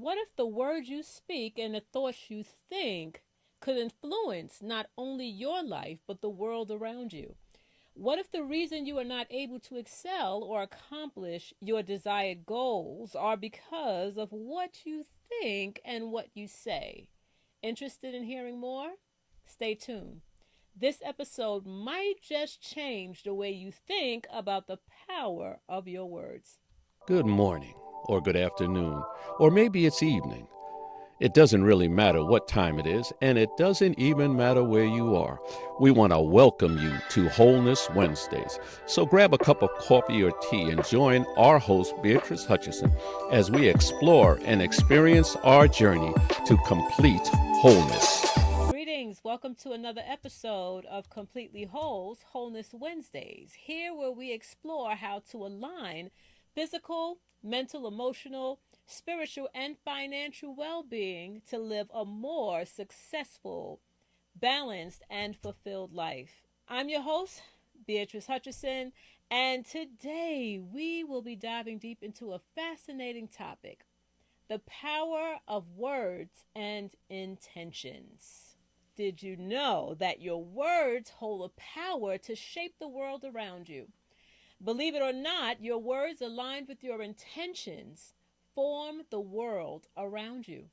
What if the words you speak and the thoughts you think could influence not only your life, but the world around you? What if the reason you are not able to excel or accomplish your desired goals are because of what you think and what you say? Interested in hearing more? Stay tuned. This episode might just change the way you think about the power of your words. Good morning, or good afternoon, or maybe it's evening. It doesn't really matter what time it is, and it doesn't even matter where you are. We want to welcome you to Wholeness Wednesdays. So grab a cup of coffee or tea and join our host, Beatrice Hutchison, as we explore and experience our journey to complete wholeness. Greetings. Welcome to another episode of Completely Whole's Wholeness Wednesdays. Here where we explore how to align physical, mental, emotional, spiritual, and financial well-being to live a more successful, balanced, and fulfilled life. I'm your host, Beatrice Hutchison, and today we will be diving deep into a fascinating topic: the power of words and intentions. Did you know that your words hold a power to shape the world around you? Believe it or not, your words aligned with your intentions form the world around you.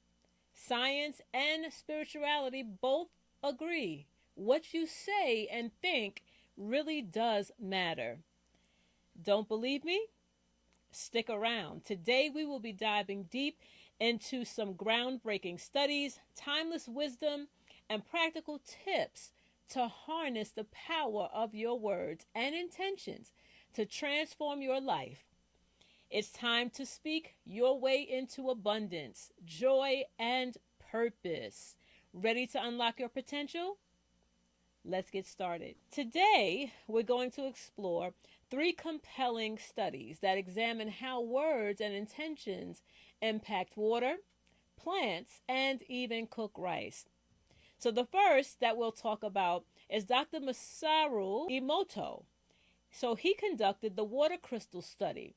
Science and spirituality both agree. What you say and think really does matter. Don't believe me? Stick around. Today we will be diving deep into some groundbreaking studies, timeless wisdom, and practical tips to harness the power of your words and intentions to transform your life. It's time to speak your way into abundance, joy, and purpose. Ready to unlock your potential? Let's get started. Today, we're going to explore three compelling studies that examine how words and intentions impact water, plants, and even cook rice. So the first that we'll talk about is Dr. Masaru Emoto. So he conducted the water crystal study.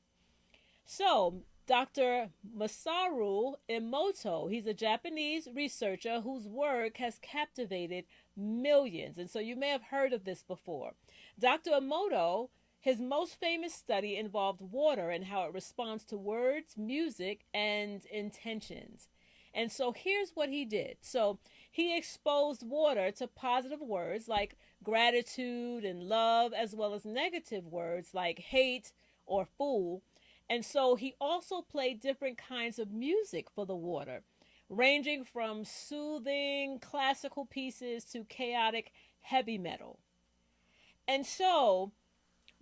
So Dr. Masaru Emoto, he's a Japanese researcher whose work has captivated millions. And so you may have heard of this before. Dr. Emoto, his most famous study involved water and how it responds to words, music, and intentions. And so here's what he did. So he exposed water to positive words like gratitude and love, as well as negative words like hate or fool. And so he also played different kinds of music for the water, ranging from soothing classical pieces to chaotic heavy metal. And so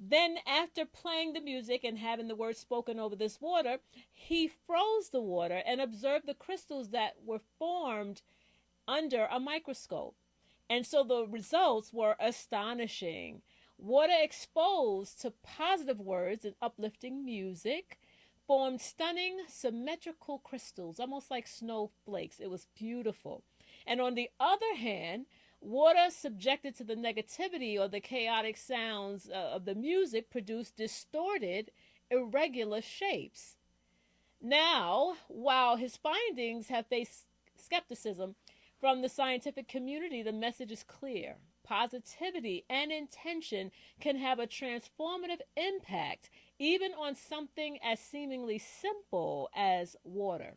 then, after playing the music and having the words spoken over this water, he froze the water and observed the crystals that were formed under a microscope. And so the results were astonishing. Water exposed to positive words and uplifting music formed stunning symmetrical crystals, almost like snowflakes. It was beautiful. And on the other hand, water subjected to the negativity or the chaotic sounds of the music produced distorted, irregular shapes. Now, while his findings have faced skepticism from the scientific community, the message is clear. Positivity and intention can have a transformative impact, even on something as seemingly simple as water.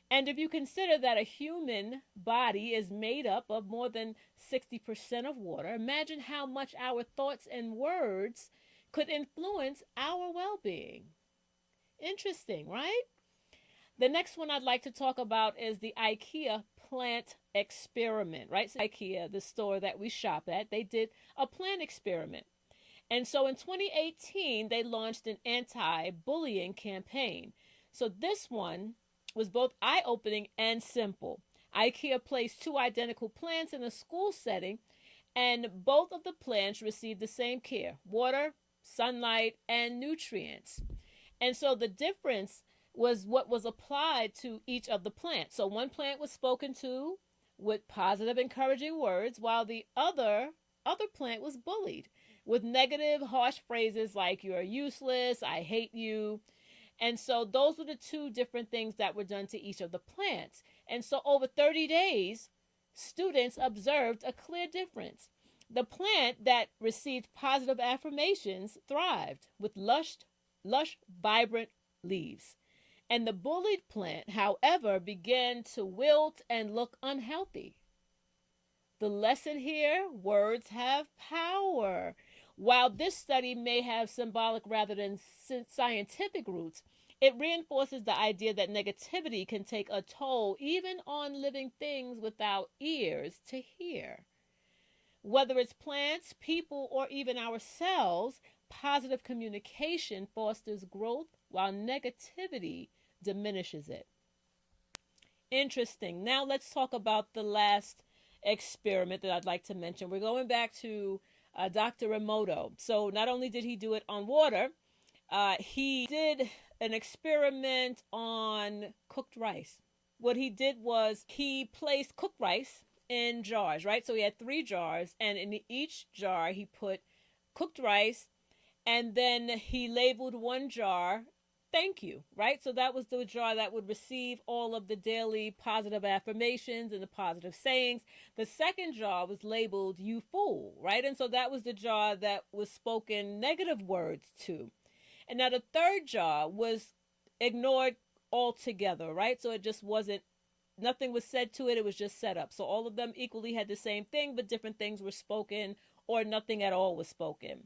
And if you consider that a human body is made up of more than 60% of water, imagine how much our thoughts and words could influence our well being. Interesting, right? The next one I'd like to talk about is the IKEA plant experiment, right? So IKEA, the store that we shop at, they did a plant experiment. And so in 2018, they launched an anti bullying campaign. So this one was both eye opening and simple. IKEA placed two identical plants in a school setting, and both of the plants received the same care: water, sunlight, and nutrients. And so the difference was what was applied to each of the plants. So one plant was spoken to with positive, encouraging words, while the other plant was bullied with negative, harsh phrases like "you're useless," "I hate you." And so those were the two different things that were done to each of the plants. And so over 30 days, students observed a clear difference. The plant that received positive affirmations thrived with lush, vibrant leaves. And the bullied plant, however, began to wilt and look unhealthy. The lesson here: words have power. While this study may have symbolic rather than scientific roots, it reinforces the idea that negativity can take a toll even on living things without ears to hear. Whether it's plants, people, or even ourselves, positive communication fosters growth while negativity diminishes it. Interesting. Now let's talk about the last experiment that I'd like to mention. We're going back to Dr. Emoto. So not only did he do it on water, he did an experiment on cooked rice. What he did was he placed cooked rice in jars, right? So he had 3 jars, and in each jar he put cooked rice, and then he labeled one jar thank you, right? So that was the jar that would receive all of the daily positive affirmations and the positive sayings. The second jar was labeled you fool, right? And so that was the jar that was spoken negative words to. And now the third jar was ignored altogether, right? So it just wasn't, nothing was said to it. It was just set up. So all of them equally had the same thing, but different things were spoken, or nothing at all was spoken.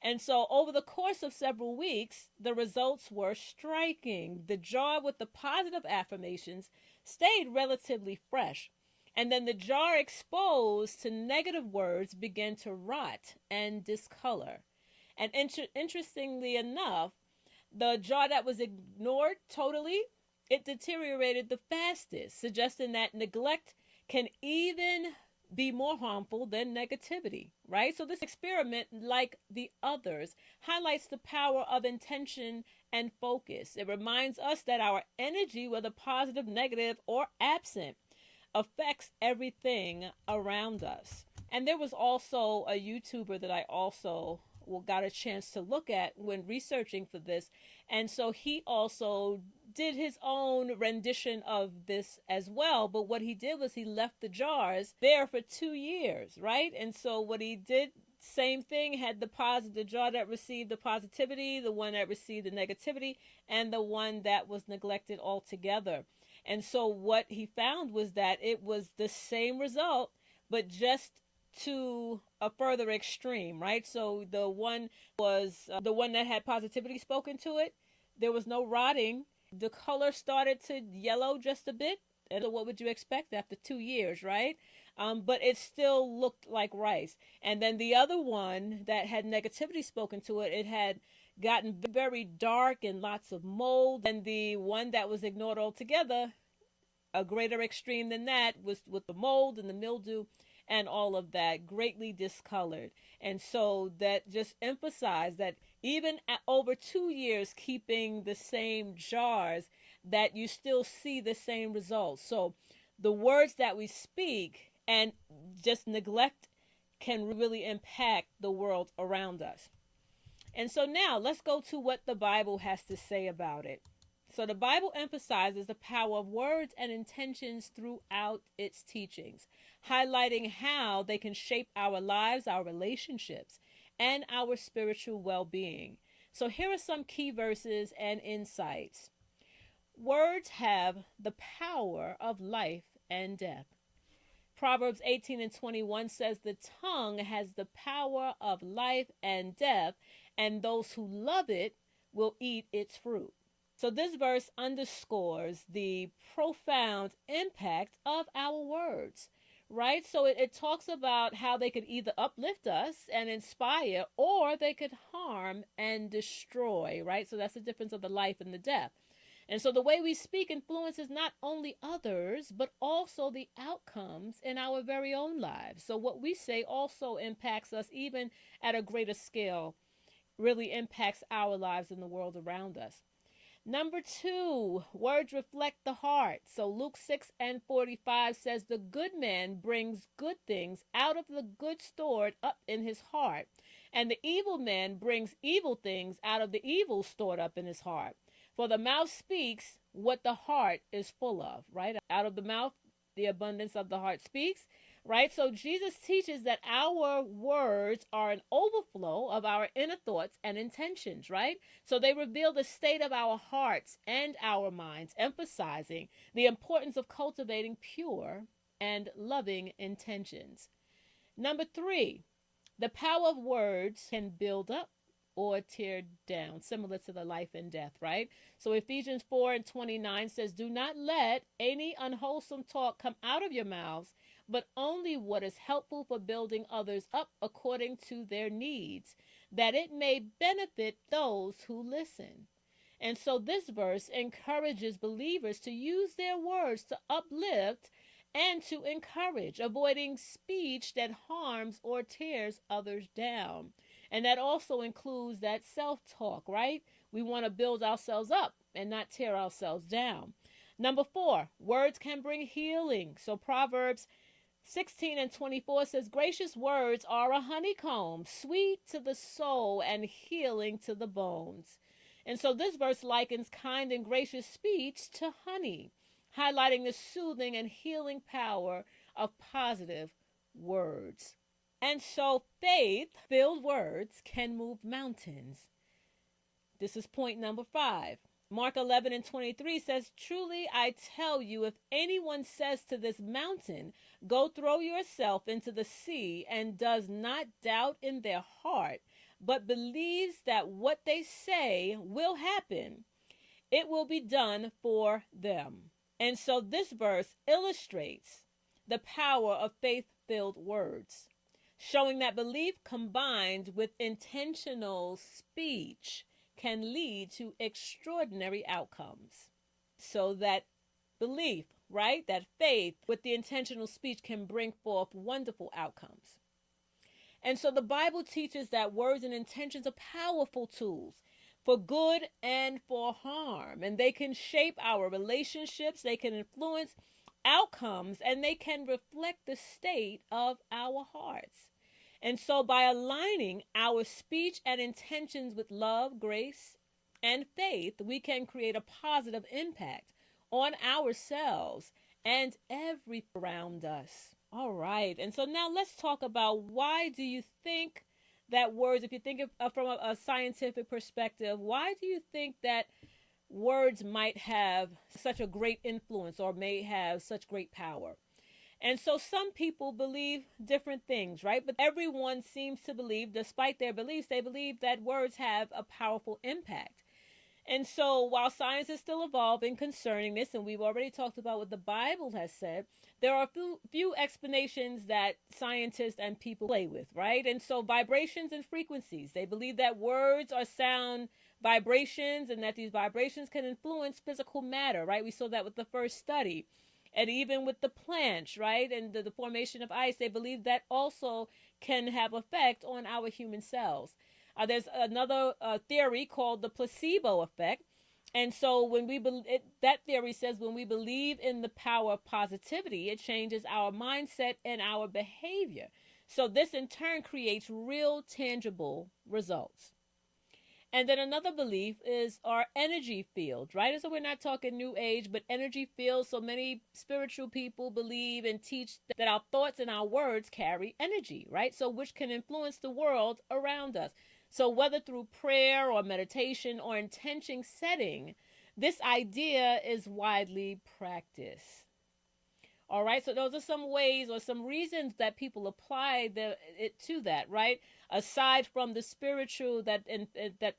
And so over the course of several weeks, the results were striking. The jar with the positive affirmations stayed relatively fresh. And then the jar exposed to negative words began to rot and discolor. And interestingly enough, the jar that was ignored totally, it deteriorated the fastest, suggesting that neglect can even be more harmful than negativity, right? So this experiment, like the others, highlights the power of intention and focus. It reminds us that our energy, whether positive, negative, or absent, affects everything around us. And there was also a YouTuber that I also got a chance to look at when researching for this. And so he also did his own rendition of this as well. But what he did was he left the jars there for 2 years, right? And so what he did, same thing, had the jar that received the positivity, the one that received the negativity, and the one that was neglected altogether. And so what he found was that it was the same result, but just to a further extreme, right? So the one was the one that had positivity spoken to it. There was no rotting. The color started to yellow just a bit. And so what would you expect after 2 years, right? But it still looked like rice. And then the other one that had negativity spoken to it, it had gotten very dark and lots of mold. And the one that was ignored altogether, a greater extreme than that, was with the mold and the mildew and all of that, greatly discolored. And so that just emphasized that even at over 2 years keeping the same jars, that you still see the same results. So the words that we speak and just neglect can really impact the world around us. And so now let's go to what the Bible has to say about it. So the Bible emphasizes the power of words and intentions throughout its teachings, highlighting how they can shape our lives, our relationships, and our spiritual well-being. So here are some key verses and insights. Words have the power of life and death. Proverbs 18:21 says the tongue has the power of life and death, and those who love it will eat its fruit. So this verse underscores the profound impact of our words, right? So it talks about how they could either uplift us and inspire, or they could harm and destroy, right? So that's the difference of the life and the death. And so the way we speak influences not only others, but also the outcomes in our very own lives. So what we say also impacts us, even at a greater scale, really impacts our lives and the world around us. Number 2, words reflect the heart. So Luke 6:45 says, the good man brings good things out of the good stored up in his heart, and the evil man brings evil things out of the evil stored up in his heart. For the mouth speaks what the heart is full of, right? Out of the mouth, the abundance of the heart speaks, right? So Jesus teaches that our words are an overflow of our inner thoughts and intentions, right? So they reveal the state of our hearts and our minds, emphasizing the importance of cultivating pure and loving intentions. Number 3, the power of words can build up or tear down, similar to the life and death, right? So Ephesians 4:29 says, "Do not let any unwholesome talk come out of your mouths, but only what is helpful for building others up according to their needs, that it may benefit those who listen." And so this verse encourages believers to use their words to uplift and to encourage, avoiding speech that harms or tears others down. And that also includes that self-talk, right? We want to build ourselves up and not tear ourselves down. Number 4, words can bring healing. So Proverbs 16:24 says, "Gracious words are a honeycomb, sweet to the soul and healing to the bones." And so this verse likens kind and gracious speech to honey, highlighting the soothing and healing power of positive words. And so faith-filled words can move mountains. This is point number 5. Mark 11:23 says, "Truly I tell you, if anyone says to this mountain, 'Go throw yourself into the sea,' and does not doubt in their heart, but believes that what they say will happen, it will be done for them." And so this verse illustrates the power of faith-filled words, showing that belief combined with intentional speech can lead to extraordinary outcomes. So that belief, right, that faith with the intentional speech can bring forth wonderful outcomes. And so the Bible teaches that words and intentions are powerful tools for good and for harm. And they can shape our relationships, they can influence outcomes, and they can reflect the state of our hearts. And so by aligning our speech and intentions with love, grace, and faith, we can create a positive impact on ourselves and everything around us. All right. And so now let's talk about, why do you think that words, if you think of from a scientific perspective, why do you think that words might have such a great influence or may have such great power? And so some people believe different things, right? But everyone seems to believe, despite their beliefs, they believe that words have a powerful impact. And so while science is still evolving concerning this, and we've already talked about what the Bible has said, there are few explanations that scientists and people play with, right? And so vibrations and frequencies, they believe that words are sound vibrations and that these vibrations can influence physical matter, right? We saw that with the first study. And even with the plants, right, and the formation of ice, they believe that also can have effect on our human cells. There's another theory called the placebo effect. And so when that theory says when we believe in the power of positivity, it changes our mindset and our behavior. So this in turn creates real tangible results. And then another belief is our energy field, right? And so we're not talking new age, but energy field. So many spiritual people believe and teach that our thoughts and our words carry energy, right? So which can influence the world around us. So whether through prayer or meditation or intention setting, this idea is widely practiced. All right, so those are some ways or some reasons that people apply it to that, right? Aside from the spiritual, that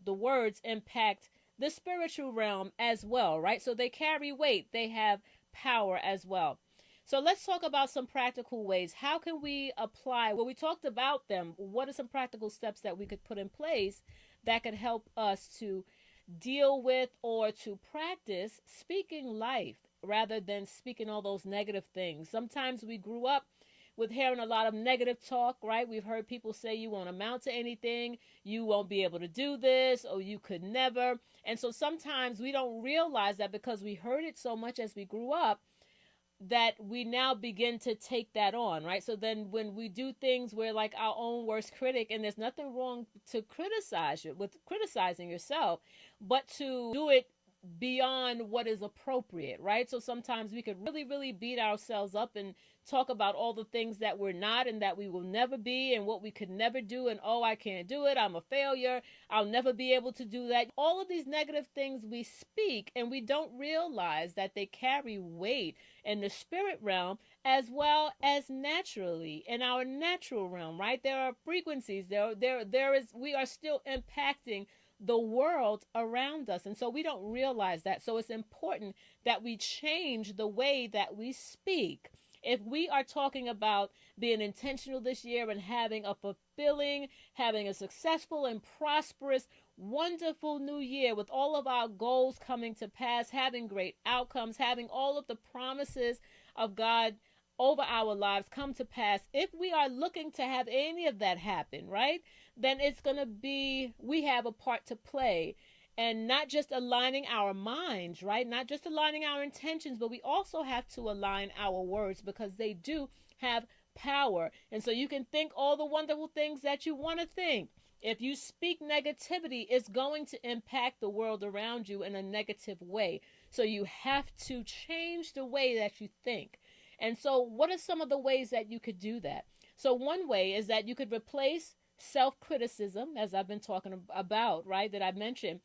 the words impact the spiritual realm as well, right? So they carry weight, they have power as well. So let's talk about some practical ways. How can we apply? Well, we talked about them. What are some practical steps that we could put in place that could help us to deal with or to practice speaking life rather than speaking all those negative things? Sometimes we grew up with hearing a lot of negative talk, right? We've heard people say you won't amount to anything, you won't be able to do this, or you could never. And so sometimes we don't realize that because we heard it so much as we grew up, that we now begin to take that on, right? So then when we do things, we're like our own worst critic, and there's nothing wrong to criticize you with criticizing yourself, but to do it beyond what is appropriate, right? So sometimes we could really, really beat ourselves up and talk about all the things that we're not and that we will never be and what we could never do. And oh, I can't do it. I'm a failure. I'll never be able to do that. All of these negative things we speak, and we don't realize that they carry weight in the spirit realm as well as naturally in our natural realm, right? There are frequencies. We are still impacting the world around us. And so we don't realize that. So it's important that we change the way that we speak. If we are talking about being intentional this year and having a fulfilling, having a successful and prosperous, wonderful new year with all of our goals coming to pass, having great outcomes, having all of the promises of God over our lives come to pass, if we are looking to have any of that happen, right, then it's going to be, we have a part to play. And not just aligning our minds, right? Not just aligning our intentions, but we also have to align our words because they do have power. And so you can think all the wonderful things that you want to think. If you speak negativity, it's going to impact the world around you in a negative way. So you have to change the way that you think. And so what are some of the ways that you could do that? So one way is that you could replace self-criticism, as I've been talking about, right, that I mentioned,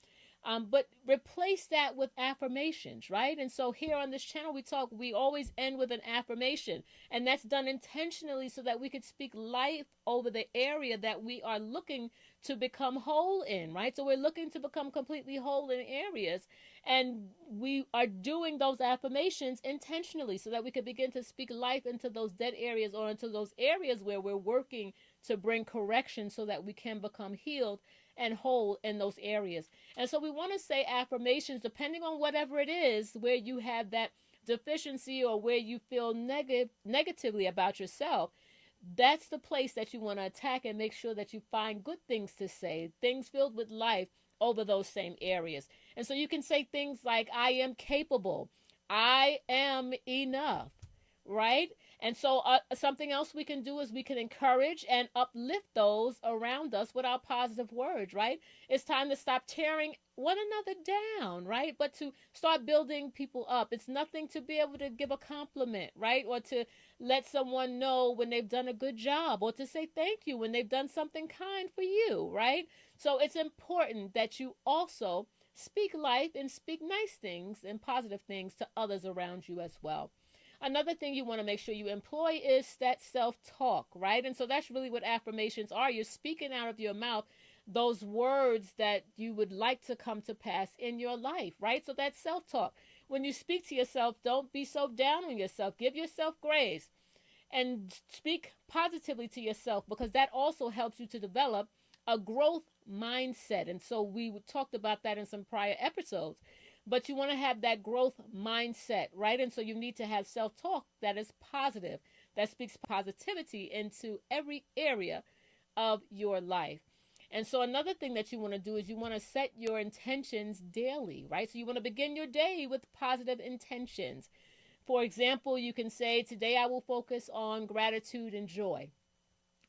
but replace that with affirmations, right? And so here on this channel, we always end with an affirmation, and that's done intentionally so that we could speak life over the area that we are looking to become whole in, right? So we're looking to become completely whole in areas, and we are doing those affirmations intentionally so that we could begin to speak life into those dead areas or into those areas where we're working to bring correction so that we can become healed and whole in those areas. And so we want to say affirmations depending on whatever it is where you have that deficiency or where you feel negatively about yourself. That's the place that you want to attack and make sure that you find good things to say, things filled with life over those same areas. And so you can say things like, I am capable, I am enough, right? And so something else we can do is we can encourage and uplift those around us with our positive words, right? It's time to stop tearing one another down, right? But to start building people up. It's nothing to be able to give a compliment, right? Or to let someone know when they've done a good job, or to say thank you when they've done something kind for you, right? So it's important that you also speak life and speak nice things and positive things to others around you as well. Another thing you want to make sure you employ is that self-talk, right? And so that's really what affirmations are. You're speaking out of your mouth those words that you would like to come to pass in your life, right? So that's self-talk. When you speak to yourself, don't be so down on yourself. Give yourself grace and speak positively to yourself, because that also helps you to develop a growth mindset. And so we talked about that in some prior episodes. But you want to have that growth mindset, right? And so you need to have self-talk that is positive, that speaks positivity into every area of your life. And so another thing that you want to do is you want to set your intentions daily, right? So you want to begin your day with positive intentions. For example, you can say, today I will focus on gratitude and joy.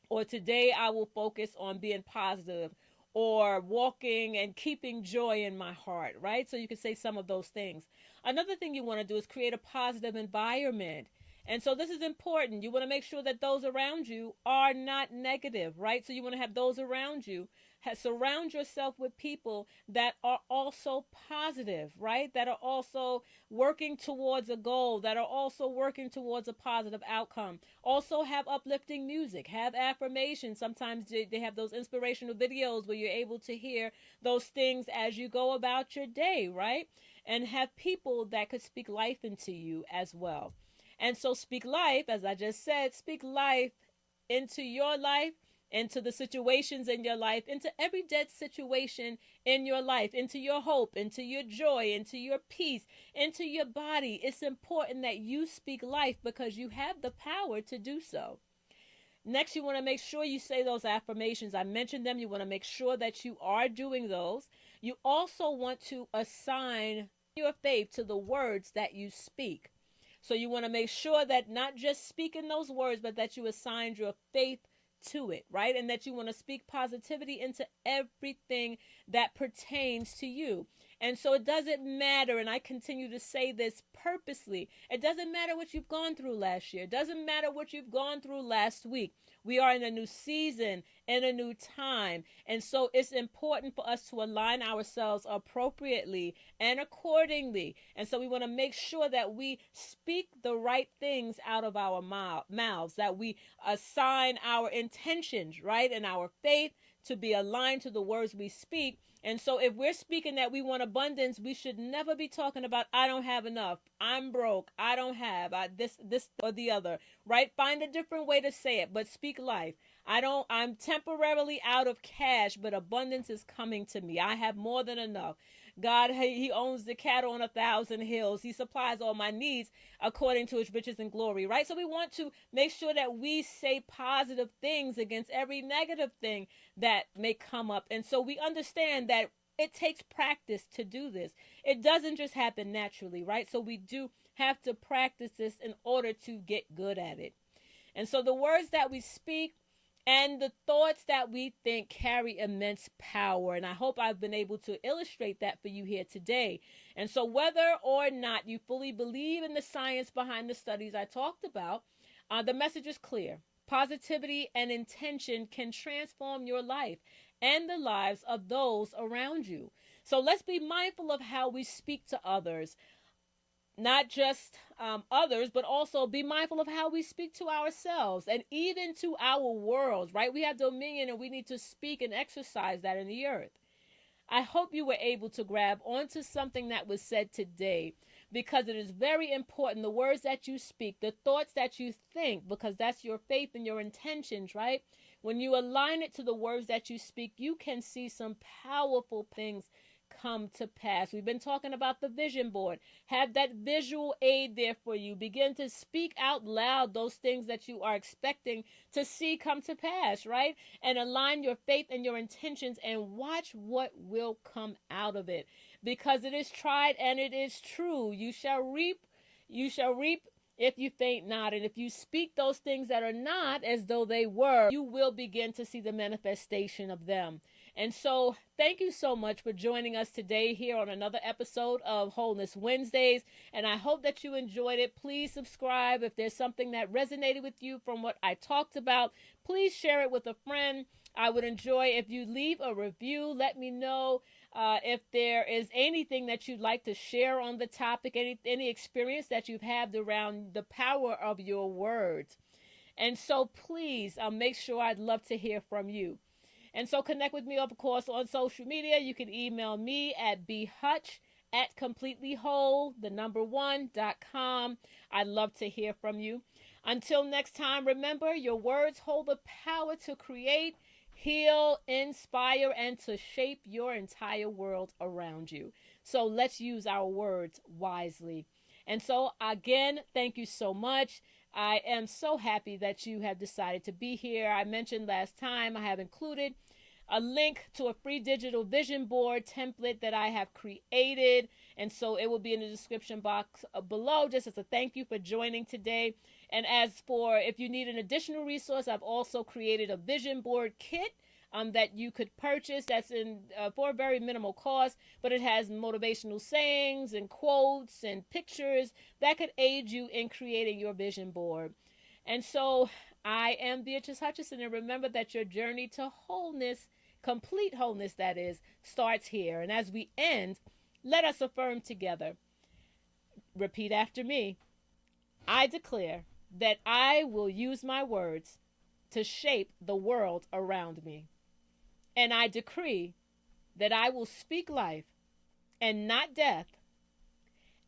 Or today I will focus on being positive, or walking and keeping joy in my heart, right? So you can say some of those things. Another thing you want to do is create a positive environment. And so this is important. You want to make sure that those around you are not negative, right? So you want to have those around you. Surround yourself with people that are also positive, right? That are also working towards a goal, that are also working towards a positive outcome. Also have uplifting music, have affirmations. Sometimes they have those inspirational videos where you're able to hear those things as you go about your day, right? And have people that could speak life into you as well. And so speak life, as I just said, speak life into your life, into the situations in your life, into every dead situation in your life, into your hope, into your joy, into your peace, into your body. It's important that you speak life because you have the power to do so. Next, you want to make sure you say those affirmations. I mentioned them. You want to make sure that you are doing those. You also want to assign your faith to the words that you speak. So you want to make sure that not just speaking those words, but that you assigned your faith to it, right? And that you want to speak positivity into everything that pertains to you. And so it doesn't matter, and I continue to say this purposely, it doesn't matter what you've gone through last year. It doesn't matter what you've gone through last week. We are in a new season, in a new time. And so it's important for us to align ourselves appropriately and accordingly. And so we want to make sure that we speak the right things out of our mouths, that we assign our intentions, right, and our faith to be aligned to the words we speak. And so if we're speaking that we want abundance, we should never be talking about, I don't have enough, I'm broke, I don't have this or the other, right? Find a different way to say it, but speak life. I'm temporarily out of cash, but abundance is coming to me. I have more than enough. God, he owns the cattle on 1,000 hills. He supplies all my needs according to his riches and glory, right? So we want to make sure that we say positive things against every negative thing that may come up. And so we understand that it takes practice to do this. It doesn't just happen naturally, right? So we do have to practice this in order to get good at it. And so the words that we speak and the thoughts that we think carry immense power. And I hope I've been able to illustrate that for you here today. And so whether or not you fully believe in the science behind the studies I talked about, the message is clear. Positivity and intention can transform your life and the lives of those around you. So let's be mindful of how we speak to others. Not just others, but also be mindful of how we speak to ourselves and even to our world, right? We have dominion and we need to speak and exercise that in the earth. I hope you were able to grab onto something that was said today, because it is very important. The words that you speak, the thoughts that you think, because that's your faith and your intentions, right? When you align it to the words that you speak, you can see some powerful things come to pass. We've been talking about the vision board. Have that visual aid there for you. Begin to speak out loud those things that you are expecting to see come to pass, right? And align your faith and your intentions and watch what will come out of it. Because it is tried and it is true. You shall reap if you faint not. And if you speak those things that are not as though they were, you will begin to see the manifestation of them. And so thank you so much for joining us today here on another episode of Wholeness Wednesdays. And I hope that you enjoyed it. Please subscribe. If there's something that resonated with you from what I talked about, please share it with a friend. I would enjoy if you leave a review. Let me know if there is anything that you'd like to share on the topic, any experience that you've had around the power of your words. And so please make sure, I'd love to hear from you. And so connect with me, of course, on social media. You can email me at bhutch@completelyWhole1.com. I'd love to hear from you. Until next time, remember, your words hold the power to create, heal, inspire, and to shape your entire world around you. So let's use our words wisely. And so, again, thank you so much. I am so happy that you have decided to be here. I mentioned last time I have included a link to a free digital vision board template that I have created. And so it will be in the description box below, just as a thank you for joining today. And as for if you need an additional resource, I've also created a vision board kit that you could purchase. That's for a very minimal cost, but it has motivational sayings and quotes and pictures that could aid you in creating your vision board. And so I am Beatrice Hutchinson, and remember that your journey to wholeness, complete wholeness that is, starts here. And as we end, let us affirm together. Repeat after me. I declare that I will use my words to shape the world around me. And I decree that I will speak life and not death,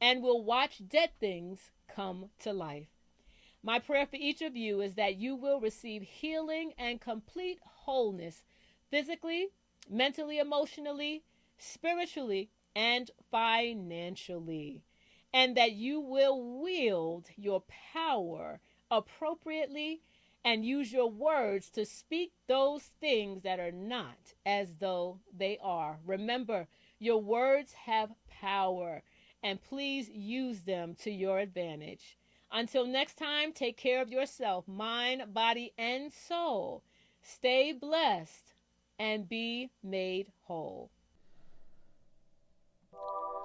and will watch dead things come to life. My prayer for each of you is that you will receive healing and complete wholeness, physically, mentally, emotionally, spiritually, and financially. And that you will wield your power appropriately and use your words to speak those things that are not as though they are. Remember, your words have power, and please use them to your advantage. Until next time, take care of yourself, mind, body, and soul. Stay blessed and be made whole.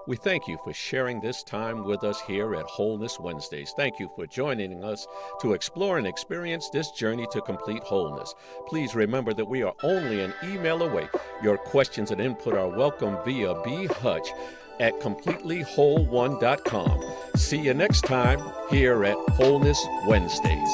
We thank you for sharing this time with us here at Wholeness Wednesdays. Thank you for joining us to explore and experience this journey to complete wholeness. Please remember that we are only an email away. Your questions and input are welcome via bhutch@completelywhole1.com. See you next time here at Wholeness Wednesdays.